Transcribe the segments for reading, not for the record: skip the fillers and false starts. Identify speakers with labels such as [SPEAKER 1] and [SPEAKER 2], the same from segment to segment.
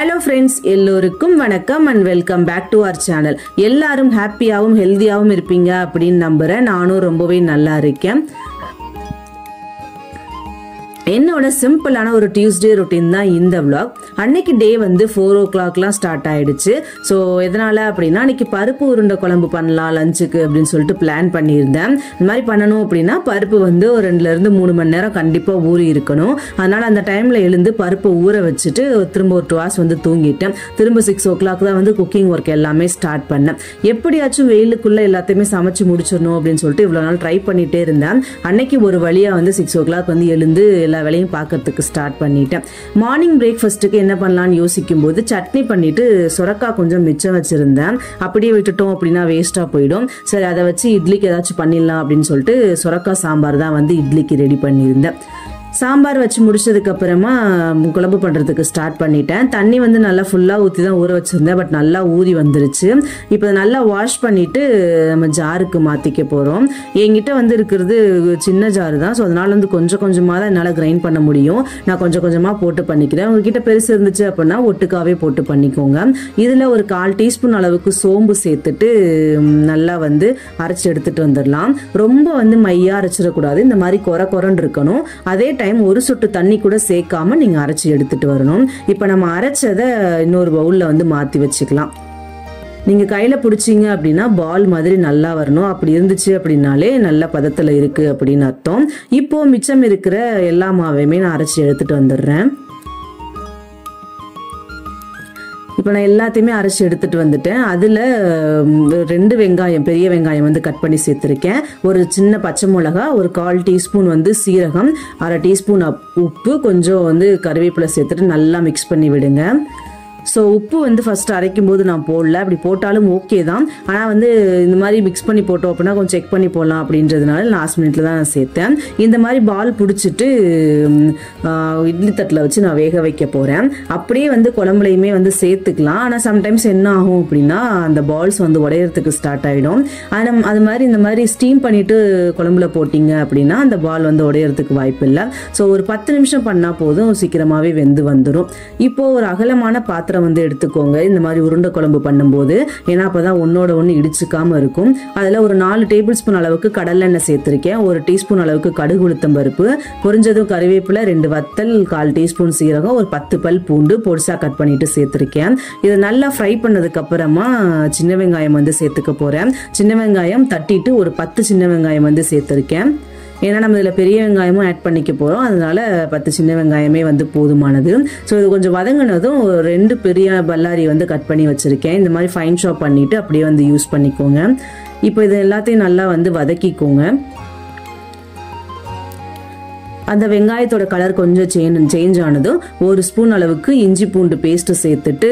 [SPEAKER 1] Hello friends, எல்லோருக்கும் வணக்கம் and welcome back to our channel. எல்லாரும் ஹாப்பியாகவும் ஹெல்த்தியாகவும் இருப்பீங்க அப்படின்னு நம்புறேன். நானும் ரொம்பவே நல்லா இருக்கேன். என்னோட சிம்பிளான ஒரு டியூஸ்டே ரொட்டீன் தான் இந்த vlog. அன்னைக்கு டே வந்து 4 o'clockலாம் ஸ்டார்ட் ஆயிடுச்சு. ஸோ எதனால அப்படின்னா, அன்னைக்கு பருப்பு உருண்டை குழம்பு பண்ணலாம் லஞ்சுக்கு அப்படின்னு சொல்லிட்டு பிளான் பண்ணியிருந்தேன். இந்த மாதிரி பண்ணணும் அப்படின்னா பருப்பு வந்து ஒரு 2-3 மணி நேரம் கண்டிப்பாக ஊறி இருக்கணும். அதனால அந்த டைம்ல எழுந்து பருப்பை ஊற வச்சுட்டு திரும்ப ஒரு 2 hours வந்து தூங்கிட்டேன். திரும்ப 6 o'clock தான் வந்து குக்கிங் ஒர்க் எல்லாமே ஸ்டார்ட் பண்ணேன். எப்படியாச்சும் வெயிலுக்குள்ள எல்லாத்தையுமே சமைச்சு முடிச்சிடணும் அப்படின்னு சொல்லிட்டு இவ்வளோ நாள் ட்ரை பண்ணிட்டே இருந்தேன். அன்னைக்கு ஒரு வழியா வந்து 6 o'clock வந்து எழுந்து எல்லா வேலையும் பார்க்கறதுக்கு ஸ்டார்ட் பண்ணிட்டேன். மார்னிங் பிரேக்ஃபாஸ்ட்டுக்கு என்ன பண்ணலாம்னு யோசிக்கும் போது சட்னி பண்ணிட்டு சுரக்காய் கொஞ்சம் மிச்சம் வச்சிருந்தேன். அப்படியே விட்டுட்டோம் அப்படின்னா வேஸ்டா போயிடும். சரி, அதை வச்சு இட்லிக்கு ஏதாச்சும் பண்ணிடலாம் அப்படின்னு சொல்லிட்டு சுரக்காய் சாம்பார் தான் வந்து இட்லிக்கு ரெடி பண்ணியிருந்தேன். சாம்பார் வச்சு முடிச்சதுக்கு அப்புறமா குழம்பு பண்றதுக்கு ஸ்டார்ட் பண்ணிட்டேன். தண்ணி வந்து நல்லா ஃபுல்லா ஊற்றி தான் ஊற வச்சிருந்தேன். பட் நல்லா ஊறி வந்துருச்சு. இப்போ நல்லா வாஷ் பண்ணிட்டு நம்ம ஜாருக்கு மாத்திக்க போறோம். என்கிட்ட வந்து இருக்கிறது சின்ன ஜாரு தான். ஸோ அதனால வந்து கொஞ்சம் கொஞ்சமாக தான் என்னால் கிரைண்ட் பண்ண முடியும். நான் கொஞ்சம் கொஞ்சமாக போட்டு பண்ணிக்கிறேன். உங்ககிட்ட பெருசு இருந்துச்சு அப்படின்னா ஒட்டுக்காவே போட்டு பண்ணிக்கோங்க. இதில் ஒரு 1/4 டீஸ்பூன் அளவுக்கு சோம்பு சேர்த்துட்டு நல்லா வந்து அரைச்சி எடுத்துட்டு வந்துடலாம். ரொம்ப வந்து மையா அரைச்சிடக்கூடாது. இந்த மாதிரி கொரன்னு இருக்கணும். அதே ஒரு சொட்டு தண்ணி கூட சேர்க்காம நீங்க அரைச்சி எடுத்துட்டு வரணும். இப்ப நம்ம அரைச்சதை இன்னொரு பவுல்ல வந்து மாத்தி வச்சுக்கலாம். நீங்க கையில பிடிச்சிங்க அப்படின்னா பால் மாதிரி நல்லா வரணும். அப்படி இருந்துச்சு அப்படின்னாலே நல்ல பதத்துல இருக்கு அப்படின்னு அர்த்தம். இப்போ மிச்சம் இருக்கிற எல்லா மாவையுமே நான் அரைச்சி எடுத்துட்டு வந்துடுறேன். இப்போ நான் எல்லாத்தையுமே அரைச்சி எடுத்துட்டு வந்துட்டேன். அதில் 2 வெங்காயம், பெரிய வெங்காயம் வந்து கட் பண்ணி சேர்த்துருக்கேன். ஒரு சின்ன பச்சை மிளகா, ஒரு 1/4 டீஸ்பூன் வந்து சீரகம், 1/2 டீஸ்பூன் உப்பு, கொஞ்சம் வந்து கருவேப்பிலை சேர்த்துட்டு நல்லா மிக்ஸ் பண்ணி விடுங்க. ஸோ உப்பு வந்து ஃபர்ஸ்ட் அரைக்கும் போது நான் போடல. அப்படி போட்டாலும் ஓகே தான். ஆனால் வந்து இந்த மாதிரி மிக்ஸ் பண்ணி போட்டோம் அப்படின்னா கொஞ்சம் செக் பண்ணி போடலாம் அப்படின்றதுனால லாஸ்ட் மினிட்ல தான் நான் சேர்த்தேன். இந்த மாதிரி பால் பிடிச்சிட்டு இட்லி தட்டில் வச்சு நான் வேக வைக்க போகிறேன். அப்படியே வந்து குழம்புலையுமே வந்து சேர்த்துக்கலாம். ஆனால் சம்டைம்ஸ் என்ன ஆகும் அப்படின்னா அந்த பால்ஸ் வந்து உடையறதுக்கு ஸ்டார்ட் ஆகிடும். அது மாதிரி இந்த மாதிரி ஸ்டீம் பண்ணிட்டு குழம்புல போட்டிங்க அப்படின்னா அந்த பால் வந்து உடையறதுக்கு வாய்ப்பு இல்லை. ஸோ ஒரு 10 நிமிஷம் பண்ணால் போதும், சீக்கிரமாகவே வெந்து வந்துடும். இப்போ ஒரு அகலமான பாத்திரம் வந்து எடுத்துக்கோங்க இந்த மாதிரி உருண்டை குழம்பு பண்ணும்போது. ஏன்னா அப்பதான் ஒன்னோட ஒன்று இடிச்சுக்காம இருக்கும். அதுல ஒரு 4 டேபிள் ஸ்பூன் அளவுக்கு கடலெண்ணெய் சேர்த்திருக்கேன். 1 டீஸ்பூன் அளவுக்கு கடுகு உளுத்தம் பருப்பு, பொரிஞ்சதும் கறிவேப்பிலை, 2 வத்தல், 1/4 டீஸ்பூன் சீரகம், ஒரு 10 பல் பூண்டு பொடிசா கட் பண்ணிட்டு சேர்த்திருக்கேன். இதை நல்லா ஃப்ரை பண்ணதுக்கு அப்புறமா சின்ன வெங்காயம் வந்து சேர்த்துக்க போறேன். சின்ன வெங்காயம் தட்டிட்டு ஒரு 10 சின்ன வெங்காயம் வந்து சேர்த்திருக்கேன். ஏன்னா நம்ம இதில் பெரிய வெங்காயமும் ஆட் பண்ணிக்க போகிறோம். அதனால 10 சின்ன வெங்காயமே வந்து போதுமானது. ஸோ இது கொஞ்சம் வதங்கினதும் 2 பெரிய பல்லாரி வந்து கட் பண்ணி வச்சுருக்கேன். இந்த மாதிரி ஃபைன் ஷாப் பண்ணிவிட்டு அப்படியே வந்து யூஸ் பண்ணிக்கோங்க. இப்போ இது எல்லாத்தையும் நல்லா வந்து வதக்கிக்கோங்க. அந்த வெங்காயத்தோட கலர் கொஞ்சம் சேஞ்ச் ஆனதும் 1 ஸ்பூன் அளவுக்கு இஞ்சி பூண்டு பேஸ்ட் சேர்த்துட்டு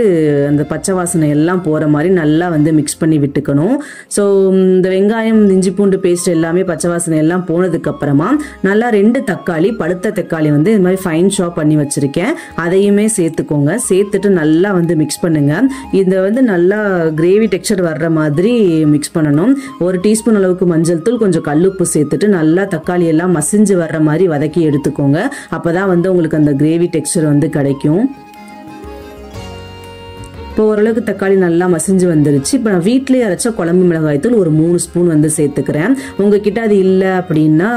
[SPEAKER 1] அந்த பச்சை வாசனை எல்லாம் போற மாதிரி நல்லா வந்து மிக்ஸ் பண்ணி விட்டுக்கணும். ஸோ இந்த வெங்காயம், இஞ்சி பூண்டு பேஸ்ட் எல்லாமே பச்சை வாசனை எல்லாம் போனதுக்கு அப்புறமா நல்லா 2 தக்காளி, பழுத்த தக்காளி வந்து இது மாதிரி ஃபைன் ஷாப் பண்ணி வச்சிருக்கேன். அதையுமே சேர்த்துக்கோங்க. சேர்த்துட்டு நல்லா வந்து மிக்ஸ் பண்ணுங்க. இதை வந்து நல்லா கிரேவி டெக்ஸ்சர் வர்ற மாதிரி மிக்ஸ் பண்ணணும். 1 டீஸ்பூன் அளவுக்கு மஞ்சள் தூள், கொஞ்சம் கல்லுப்பு சேர்த்துட்டு நல்லா தக்காளி எல்லாம் மசிஞ்சு வர்ற மாதிரி வதக்கி எடுத்துக்கோங்க. அப்பதான் வந்து உங்களுக்கு அந்த கிரேவி டெக்ஸ்சர் வந்து கிடைக்கும். இப்போ ஓரளவுக்கு தக்காளி நல்லா மசிஞ்சு வந்துருச்சு. இப்போ நான் வீட்டிலேயே அரைச்ச குழம்பு மிளகாய் தூள் ஒரு 3 ஸ்பூன் வந்து சேர்த்துக்கிறேன். உங்ககிட்ட அது இல்லை அப்படின்னா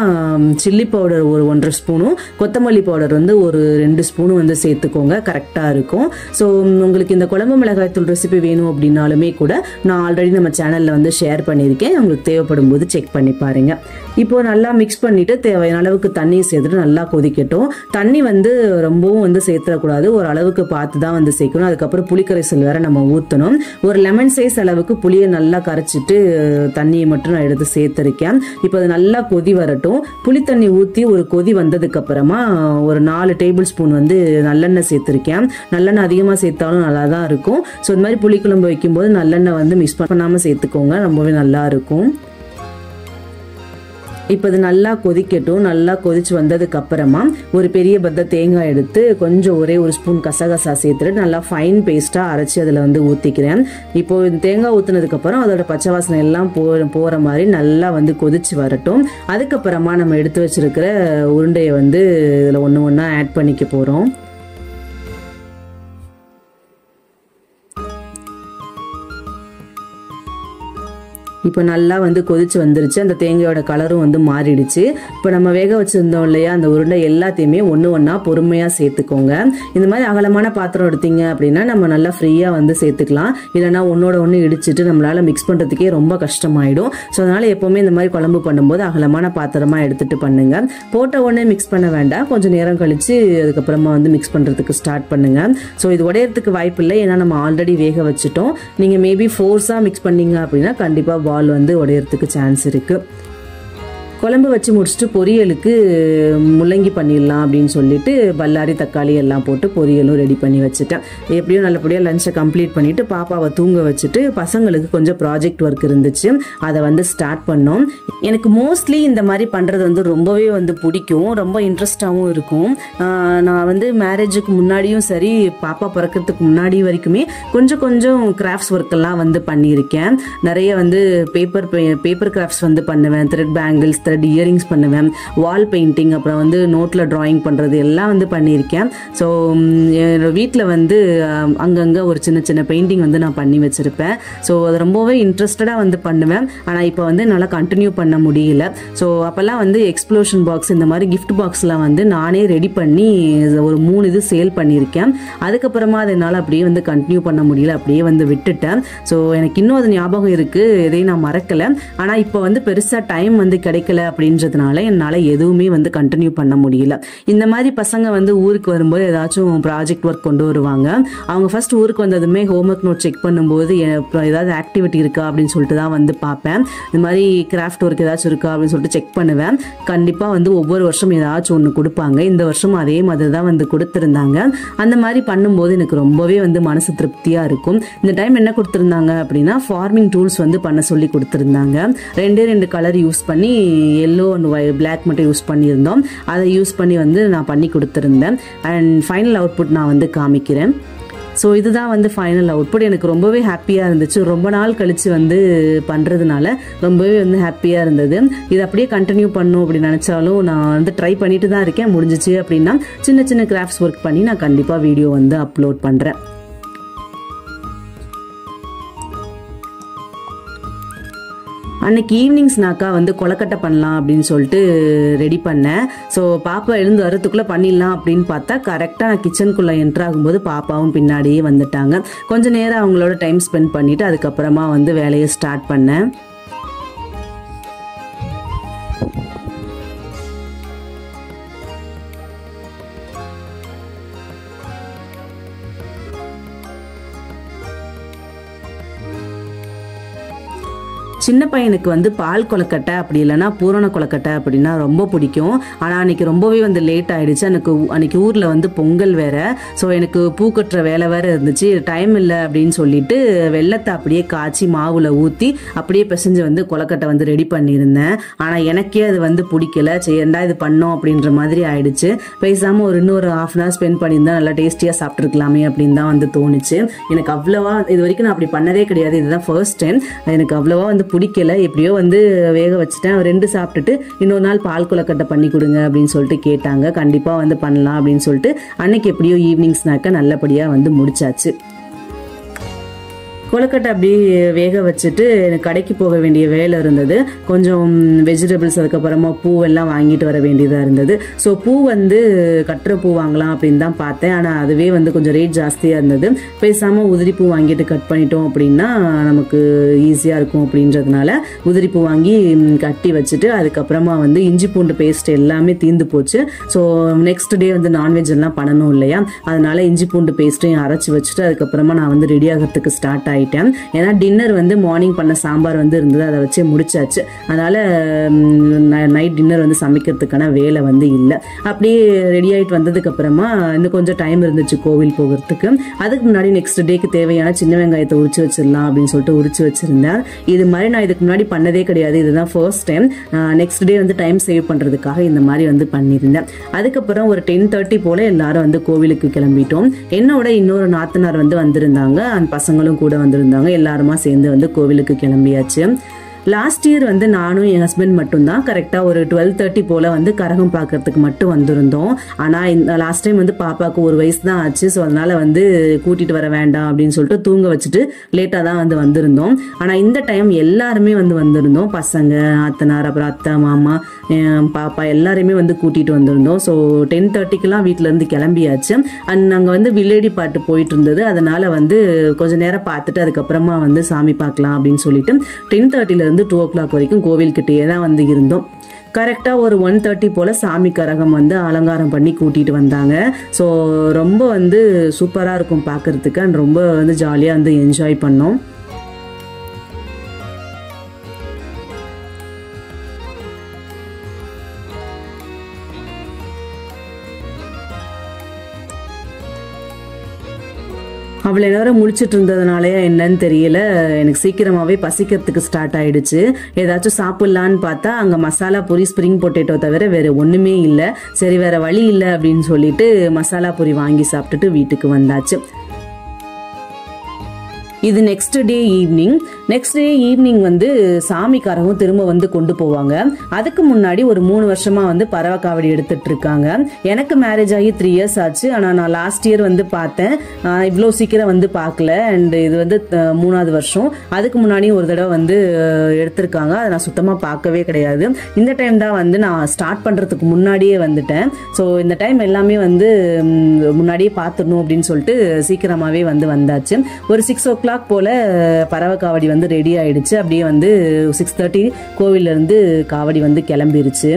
[SPEAKER 1] சில்லி பவுடர் ஒரு 1.5 ஸ்பூனும், கொத்தமல்லி பவுடர் வந்து ஒரு 2 ஸ்பூனும் வந்து சேர்த்துக்கோங்க. கரெக்டாக இருக்கும். ஸோ உங்களுக்கு இந்த குழம்பு மிளகாய் தூள் ரெசிபி வேணும் அப்படின்னாலுமே கூட நான் ஆல்ரெடி நம்ம சேனலில் வந்து ஷேர் பண்ணியிருக்கேன். உங்களுக்கு தேவைப்படும் போது செக் பண்ணி பாருங்க. இப்போ நல்லா மிக்ஸ் பண்ணிட்டு தேவையான அளவுக்கு தண்ணி சேர்த்துட்டு நல்லா கொதிக்கட்டும். தண்ணி வந்து ரொம்பவும் வந்து சேர்த்துடக்கூடாது. ஒரு அளவுக்கு பார்த்து தான் வந்து சேர்க்கணும். அதுக்கப்புறம் புளிக்கரைசல் வேற நம்ம ஊற்றணும். ஒரு லெமன் சைஸ் அளவுக்கு புளியை நல்லா கரைச்சிட்டு தண்ணியை மட்டும் நான் எடுத்து சேர்த்திருக்கேன். இப்போ அது நல்லா கொதி வரட்டும். புளி தண்ணி ஊற்றி ஒரு கொதி வந்ததுக்கு அப்புறமா ஒரு 4 டேபிள் ஸ்பூன் வந்து நல்லெண்ணெய் சேர்த்திருக்கேன். நல்லெண்ணெய் அதிகமாக சேர்த்தாலும் நல்லா தான் இருக்கும். ஸோ இந்த மாதிரி புளிக்குழம்பு வைக்கும்போது நல்லெண்ணெய் வந்து மிக்ஸ் பண்ணாமல் சேர்த்துக்கோங்க. ரொம்பவே நல்லா இருக்கும். இப்போ இது நல்லா கொதிக்கட்டும். நல்லா கொதிச்சு வந்ததுக்கு அப்புறமா ஒரு பெரிய பத்த தேங்காய் எடுத்து கொஞ்சம் ஒரே 1 ஸ்பூன் கசகசா சேர்த்துட்டு நல்லா ஃபைன் பேஸ்டா அரைச்சி அதில் வந்து ஊற்றிக்கிறேன். இப்போ தேங்காய் ஊற்றினதுக்கு அப்புறம் அதோட பச்சை வாசனை எல்லாம் போகிற மாதிரி நல்லா வந்து கொதிச்சு வரட்டும். அதுக்கப்புறமா நம்ம எடுத்து வச்சிருக்கிற உருண்டையை வந்து இதில் ஒன்று ஒன்றா ஆட் பண்ணிக்க போகிறோம். இப்போ நல்லா வந்து கொதிச்சு வந்துருச்சு. அந்த தேங்காயோட கலரும் வந்து மாறிடுச்சு. இப்போ நம்ம வேக வச்சிருந்தோம் இல்லையா அந்த உருண்டை எல்லாத்தையுமே ஒன்று ஒன்றா பொறுமையாக சேர்த்துக்கோங்க. இந்த மாதிரி அகலமான பாத்திரம் எடுத்தீங்க அப்படின்னா நம்ம நல்லா ஃப்ரீயாக வந்து சேர்த்துக்கலாம். இல்லைனா ஒன்னோட ஒன்று இடிச்சிட்டு நம்மளால மிக்ஸ் பண்ணுறதுக்கே ரொம்ப கஷ்டமாயிடும். ஸோ அதனால எப்போவுமே இந்த மாதிரி குழம்பு பண்ணும்போது அகலமான பாத்திரமா எடுத்துட்டு பண்ணுங்க. போட்ட உடனே மிக்ஸ் பண்ண வேண்டாம், கொஞ்சம் நேரம் கழிச்சு அதுக்கப்புறமா வந்து மிக்ஸ் பண்ணுறதுக்கு ஸ்டார்ட் பண்ணுங்க. ஸோ இது உடையறதுக்கு வாய்ப்பு இல்லை, ஏன்னா நம்ம ஆல்ரெடி வேக வச்சுட்டோம். நீங்கள் மேபி ஃபோர்ஸாக மிக்ஸ் பண்ணீங்க அப்படின்னா கண்டிப்பாக பால் வந்து உடையறதுக்கு சான்ஸ் இருக்கு. குழம்பு வச்சு முடிச்சுட்டு பொரியலுக்கு முள்ளங்கி பண்ணிடலாம் அப்படின்னு சொல்லிட்டு பல்லாரி தக்காளி எல்லாம் போட்டு பொரியலும் ரெடி பண்ணி வச்சுட்டேன். எப்படியும் நல்லபடியாக லஞ்சை கம்ப்ளீட் பண்ணிட்டு பாப்பாவை தூங்க வச்சுட்டு பசங்களுக்கு கொஞ்சம் ப்ராஜெக்ட் ஒர்க் இருந்துச்சு, அதை வந்து ஸ்டார்ட் பண்ணோம். எனக்கு மோஸ்ட்லி இந்த மாதிரி பண்ணுறது வந்து ரொம்பவே வந்து பிடிக்கும், ரொம்ப இன்ட்ரெஸ்டாகவும் இருக்கும். நான் வந்து மேரேஜுக்கு முன்னாடியும் சரி பாப்பா பிறக்கிறதுக்கு முன்னாடி வரைக்குமே கொஞ்சம் கொஞ்சம் கிராஃப்ட்ஸ் ஒர்க்கெல்லாம் வந்து பண்ணியிருக்கேன். நிறைய வந்து பேப்பர் கிராஃப்ட்ஸ் வந்து பண்ணுவேன், த்ரெட் பேங்கிள்ஸ், த்ரெட் இயரிங்ஸ் பண்ணுவேன், வால் பெயிண்டிங், அப்புறம் வந்து நோட்டில் ட்ராயிங் பண்ணுறது எல்லாம் வந்து பண்ணியிருக்கேன். ஸோ வீட்டில் வந்து அங்கங்கே ஒரு சின்ன சின்ன பெயிண்டிங் வந்து நான் பண்ணி வச்சுருப்பேன். ஸோ அது ரொம்பவே இன்ட்ரெஸ்டடாக வந்து பண்ணுவேன். ஆனால் இப்போ வந்து என்னால் கண்டினியூ பண்ண முடியல. ஸோ அப்போல்லாம் வந்து எக்ஸ்ப்ளோஷன் பாக்ஸ் இந்த மாதிரி கிஃப்ட் பாக்ஸ்லாம் வந்து நானே ரெடி பண்ணி ஒரு 3 இது சேல் பண்ணியிருக்கேன். அதுக்கப்புறமா அதை என்னால் அப்படியே வந்து கண்டினியூ பண்ண முடியல, அப்படியே வந்து விட்டுட்டேன். ஸோ எனக்கு இன்னும் அது ஞாபகம் இருக்குது, எதையும் நான் மறக்கலை. ஆனால் இப்போ வந்து பெருசாக டைம் வந்து கிடைக்கல அப்படின்றதுனால என்னால் எதுவுமே வந்து கண்டினியூ பண்ண முடியல. இந்த மாதிரி பசங்க வந்து ஊருக்கு வரும்போது ஏதாச்சும் ப்ராஜெக்ட் ஒர்க் கொண்டு வருவாங்க. அவங்க ஃபர்ஸ்ட் ஊருக்கு வந்ததுமே ஹோம்ஒர்க் நோட் செக் பண்ணும்போது ஏதாவது ஆக்டிவிட்டி இருக்கா அப்படின்னு சொல்லிட்டு தான் வந்து பார்ப்பேன். இந்த மாதிரி கிராஃப்ட் ஒர்க் ஏதாச்சும் இருக்கா அப்படின்னு சொல்லிட்டு செக் பண்ணுவேன். கண்டிப்பாக வந்து ஒவ்வொரு வருஷம் ஏதாச்சும் ஒன்று கொடுப்பாங்க. இந்த வருஷம் அதே மாதிரி தான் வந்து கொடுத்துருந்தாங்க. அந்த மாதிரி பண்ணும்போது எனக்கு ரொம்பவே வந்து மனசு திருப்தியாக இருக்கும். இந்த டைம் என்ன கொடுத்துருந்தாங்க அப்படின்னா ஃபார்மிங் டூல்ஸ் வந்து பண்ண சொல்லி கொடுத்துருந்தாங்க. 2 கலர் யூஸ் பண்ணி எல்லோ அண்ட் பிளாக் மட்டும் யூஸ் பண்ணியிருந்தோம். அதை யூஸ் பண்ணி வந்து நான் பண்ணி கொடுத்துருந்தேன். அண்ட் ஃபைனல் அவுட்புட் நான் வந்து காமிக்கிறேன். ஸோ இதுதான் வந்து ஃபைனல் அவுட்புட். எனக்கு ரொம்பவே ஹாப்பியாக இருந்துச்சு. ரொம்ப நாள் கழித்து வந்து பண்ணுறதுனால ரொம்பவே வந்து ஹாப்பியாக இருந்தது. இது அப்படியே கண்டினியூ பண்ணும் அப்படின்னு நினச்சாலும் நான் வந்து ட்ரை பண்ணிட்டு தான் இருக்கேன். முடிஞ்சிச்சு அப்படின்னா சின்ன சின்ன கிராஃப்ட்ஸ் ஒர்க் பண்ணி நான் கண்டிப்பாக வீடியோ வந்து அப்லோட் பண்ணுறேன். அன்னைக்கு ஈவினிங் ஸ்நாக்கா வந்து கொலக்கட்டை பண்ணலாம் அப்படின்னு சொல்லிட்டு ரெடி பண்ணேன். ஸோ பாப்பா எழுந்து வரத்துக்குள்ளே பண்ணிடலாம் அப்படின்னு பார்த்தா கரெக்டாக நான் கிச்சனுக்குள்ளே என்ட்ரு ஆகும்போது பாப்பாவும் பின்னாடியே வந்துட்டாங்க. கொஞ்சம் நேரம் அவங்களோட டைம் ஸ்பெண்ட் பண்ணிவிட்டு அதுக்கப்புறமா வந்து வேலையை ஸ்டார்ட் பண்ணேன். சின்ன பையனுக்கு வந்து பால் கொலக்கட்டை அப்படி இல்லைன்னா பூரண கொலக்கட்டை அப்படின்னா ரொம்ப பிடிக்கும். ஆனால் அன்னைக்கு ரொம்பவே வந்து லேட் ஆகிடுச்சு. அன்னைக்கு ஊரில் வந்து பொங்கல் வேற. ஸோ எனக்கு பூ கட்டுற வேலை வேற இருந்துச்சு. டைம் இல்லை அப்படின்னு சொல்லிட்டு வெள்ளத்தை அப்படியே காய்ச்சி மாவில் ஊற்றி அப்படியே பிசைஞ்சு வந்து கொலக்கட்டை வந்து ரெடி பண்ணியிருந்தேன். ஆனால் எனக்கே அது வந்து பிடிக்கல. ஏண்டா இது பண்ணோம் அப்படின்ற மாதிரி ஆயிடுச்சு. பேசாமல் இன்னொரு ½ hour ஸ்பெண்ட் பண்ணியிருந்தா நல்லா டேஸ்டியாக சாப்பிட்ருக்கலாமே அப்படின்னு தான் வந்து தோணுச்சு. எனக்கு அவ்வளோவா இது வரைக்கும் நான் அப்படி பண்ணதே கிடையாது. இதுதான் ஃபர்ஸ்ட் டைம். எனக்கு அவ்வளோவா வந்து பிடிக்கல. எப்படியோ வந்து வேக வச்சுட்டேன். 2 சாப்பிட்டுட்டு இன்னொரு நாள் பால் கொலக்கட்டை பண்ணி கொடுங்க அப்படின்னு சொல்லிட்டு கேட்டாங்க. கண்டிப்பாக வந்து பண்ணலாம் அப்படின்னு சொல்லிட்டு அன்னைக்கு எப்படியோ ஈவினிங் ஸ்நாக்கை நல்லபடியாக வந்து முடிச்சாச்சு. கொலக்கட்டை அப்படியே வேக வச்சுட்டு எனக்கு கடைக்கு போக வேண்டிய வேலை இருந்தது. கொஞ்சம் வெஜிடபிள்ஸ் அதுக்கப்புறமா பூவெல்லாம் வாங்கிட்டு வர வேண்டியதாக இருந்தது. ஸோ பூ வந்து கட்டுற பூ வாங்கலாம் அப்படின்னு தான் பார்த்தேன். ஆனால் அதுவே வந்து கொஞ்சம் ரேட் ஜாஸ்தியாக இருந்தது. பேசாமல் உதிரி பூ வாங்கிட்டு கட் பண்ணிட்டோம் அப்படின்னா நமக்கு ஈஸியாக இருக்கும் அப்படின்றதுனால உதிரி பூ வாங்கி கட்டி வச்சுட்டு அதுக்கப்புறமா வந்து இஞ்சி பூண்டு பேஸ்ட் எல்லாமே தீர்ந்து போச்சு. ஸோ நெக்ஸ்ட் டே வந்து நான்வெஜ் எல்லாம் பண்ணணும் இல்லையா, அதனால இஞ்சி பூண்டு பேஸ்ட்டையும் அரைச்சி வச்சுட்டு அதுக்கப்புறமா நான் வந்து ரெடி ஆகிறதுக்கு ஸ்டார்ட் ஆகிட்டேன். ஏன்னா டின்னர் வந்து மார்னிங் பண்ண சாம்பார் வந்து இருந்தது, அதை வச்சு முடிச்சாச்சு. அதனால நைட் டின்னர் வந்து சமைக்கிறதுக்கான வேலை வந்து இல்லை. அப்படியே ரெடி ஆகிட்டு வந்ததுக்கு அப்புறமா இன்னும் கொஞ்சம் டைம் இருந்துச்சு கோவில் போகிறதுக்கு. அதுக்கு முன்னாடி நெக்ஸ்ட் டேக்கு தேவையான சின்ன வெங்காயத்தை உரிச்சு வச்சிடலாம் அப்படின்னு சொல்லிட்டு உரிச்சு வச்சிருந்தேன். இது மாதிரி நான் இதுக்கு முன்னாடி பண்ணதே கிடையாது. இதுதான் ஃபர்ஸ்ட் டைம். நெக்ஸ்ட் டே வந்து டைம் சேவ் பண்றதுக்காக இந்த மாதிரி வந்து பண்ணியிருந்தேன். அதுக்கப்புறம் ஒரு 10:30 போல எல்லாரும் வந்து கோவிலுக்கு கிளம்பிட்டோம். என்னோட இன்னொரு நாத்தனார் வந்து வந்திருந்தாங்க. அந்த பசங்களும் கூட வந்திருந்தாங்க. எல்லாருமா சேர்ந்து வந்து கோவிலுக்கு கிளம்பியாச்சு. லாஸ்ட் இயர் வந்து நானும் என் ஹஸ்பண்ட் மட்டும்தான் கரெக்டா ஒரு 12:30 போல வந்து கரகம் பார்க்கறதுக்கு மட்டும் வந்திருந்தோம். ஆனா லாஸ்ட் டைம் வந்து பாப்பாவுக்கு 1 வயசு தான் ஆச்சு. ஸோ அதனால வந்து கூட்டிட்டு வர வேண்டாம் அப்படின்னு சொல்லிட்டு தூங்க வச்சுட்டு லேட்டா தான் வந்து வந்திருந்தோம். ஆனா இந்த டைம் எல்லாருமே வந்து வந்திருந்தோம். பசங்க, ஆத்தனார், அப்புறம் அத்தை, மாமா, பாப்பா எல்லாருமே வந்து கூட்டிட்டு வந்திருந்தோம். ஸோ 10:30க்குலாம் வீட்டுல இருந்து கிளம்பியாச்சு. அண்ட் நாங்க வந்து வில்லேடி பாட்டு போயிட்டு இருந்தது. அதனால வந்து கொஞ்ச நேரம் பார்த்துட்டு அதுக்கப்புறமா வந்து சாமி பார்க்கலாம் அப்படின்னு சொல்லிட்டு 10:30ல இருந்து 2 o'clock வரைக்கும் கோவில்கிட்டயே தான் வந்து இருந்தோம். கரெக்டா ஒரு 1:30 போல சாமி கரகம் வந்து அலங்காரம் பண்ணி கூட்டிட்டு வந்தாங்க. ஸோ ரொம்ப வந்து சூப்பரா இருக்கும் பார்க்கறதுக்கு. அண்ட் ரொம்ப வந்து ஜாலியா வந்து என்ஜாய் பண்ணோம். அவ்வளோ நேரம் முழிச்சிட்டு இருந்ததுனாலே என்னன்னு தெரியல, எனக்கு சீக்கிரமாவே பசிக்கிறதுக்கு ஸ்டார்ட் ஆயிடுச்சு. ஏதாச்சும் சாப்பிடலான்னு பார்த்தா அங்கே மசாலா பூரி, ஸ்ப்ரிங் பொட்டேட்டோ தவிர வேற ஒன்றுமே இல்லை. சரி வேற வழி இல்லை அப்படின்னு சொல்லிட்டு மசாலா பூரி வாங்கி சாப்பிட்டுட்டு வீட்டுக்கு வந்தாச்சு. இது நெக்ஸ்ட் டே ஈவினிங் வந்து சாமி கரகம் திரும்ப வந்து கொண்டு போவாங்க. அதுக்கு முன்னாடி ஒரு 3 வருஷமா வந்து பறவை காவடி எடுத்துட்டு இருக்காங்க. எனக்கு மேரேஜ் ஆகி 3 years ஆச்சு. ஆனா நான் லாஸ்ட் இயர் வந்து பார்த்தேன். இவ்வளோ சீக்கிரம் வந்து பார்க்கல. அண்ட் இது வந்து 3வது வருஷம். அதுக்கு முன்னாடியும் ஒரு தடவை வந்து எடுத்திருக்காங்க. அதை நான் சுத்தமா பார்க்கவே கிடையாது. இந்த டைம் தான் வந்து நான் ஸ்டார்ட் பண்றதுக்கு முன்னாடியே வந்துட்டேன். ஸோ இந்த டைம் எல்லாமே வந்து முன்னாடியே பார்த்துடணும் அப்படின்னு சொல்லிட்டு சீக்கிரமாவே வந்து வந்தாச்சு. ஒரு 6 o'clock போல பறவை காவடி வந்து ரெடி ஆயிடுச்சு. அப்படியே வந்து 6:30 கோவில்ல இருந்து காவடி வந்து கிளம்பிருச்சு.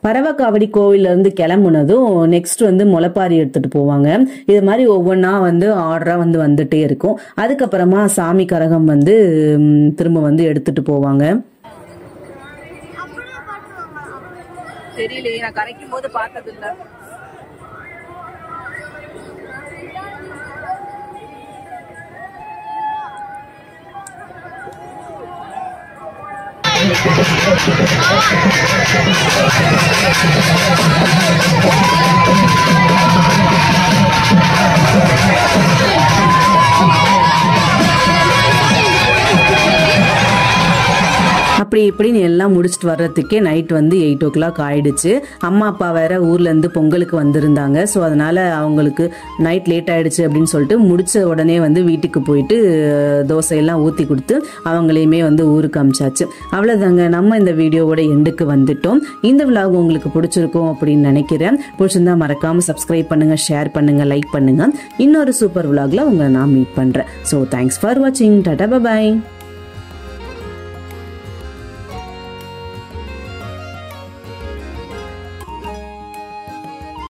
[SPEAKER 1] பறவை காவடி கோவில்ல இருந்து கிளம்புனதும் நெக்ஸ்ட் வந்து முளைப்பாரி எடுத்துட்டு போவாங்க. இது மாதிரி ஒவ்வொன்றா வந்து ஆர்டரா வந்து வந்துட்டே இருக்கும். அதுக்கப்புறமா சாமி கரகம் வந்து திரும்ப வந்து எடுத்துட்டு போவாங்க.
[SPEAKER 2] தெரியலையே, நான் கரைக்கும் போது பார்த்தது இல்லை.
[SPEAKER 1] அப்படி இப்படின்னு எல்லாம் முடிச்சுட்டு வர்றதுக்கே நைட் வந்து 8 o'clock ஆயிடுச்சு. அம்மா அப்பா வேற ஊர்ல இருந்து பொங்கலுக்கு வந்திருந்தாங்க. ஸோ அதனால அவங்களுக்கு நைட் லேட் ஆயிடுச்சு அப்படின்னு சொல்லிட்டு முடிச்ச உடனே வந்து வீட்டுக்கு போயிட்டு தோசையெல்லாம் ஊற்றி கொடுத்து அவங்களையுமே வந்து ஊருக்கு அமிச்சாச்சு. அவ்வளோதாங்க, நம்ம இந்த வீடியோவோட எண்டுக்கு வந்துட்டோம். இந்த விலாக் உங்களுக்கு பிடிச்சிருக்கும் அப்படின்னு நினைக்கிறேன். பிடிச்சிருந்தா மறக்காம சப்ஸ்கிரைப் பண்ணுங்க, ஷேர் பண்ணுங்க, லைக் பண்ணுங்க. இன்னொரு சூப்பர் விலாக்ல உங்களை நான் மீட் பண்றேன். ஸோ தேங்க்ஸ் ஃபார் வாட்சிங். Tata, bye bye.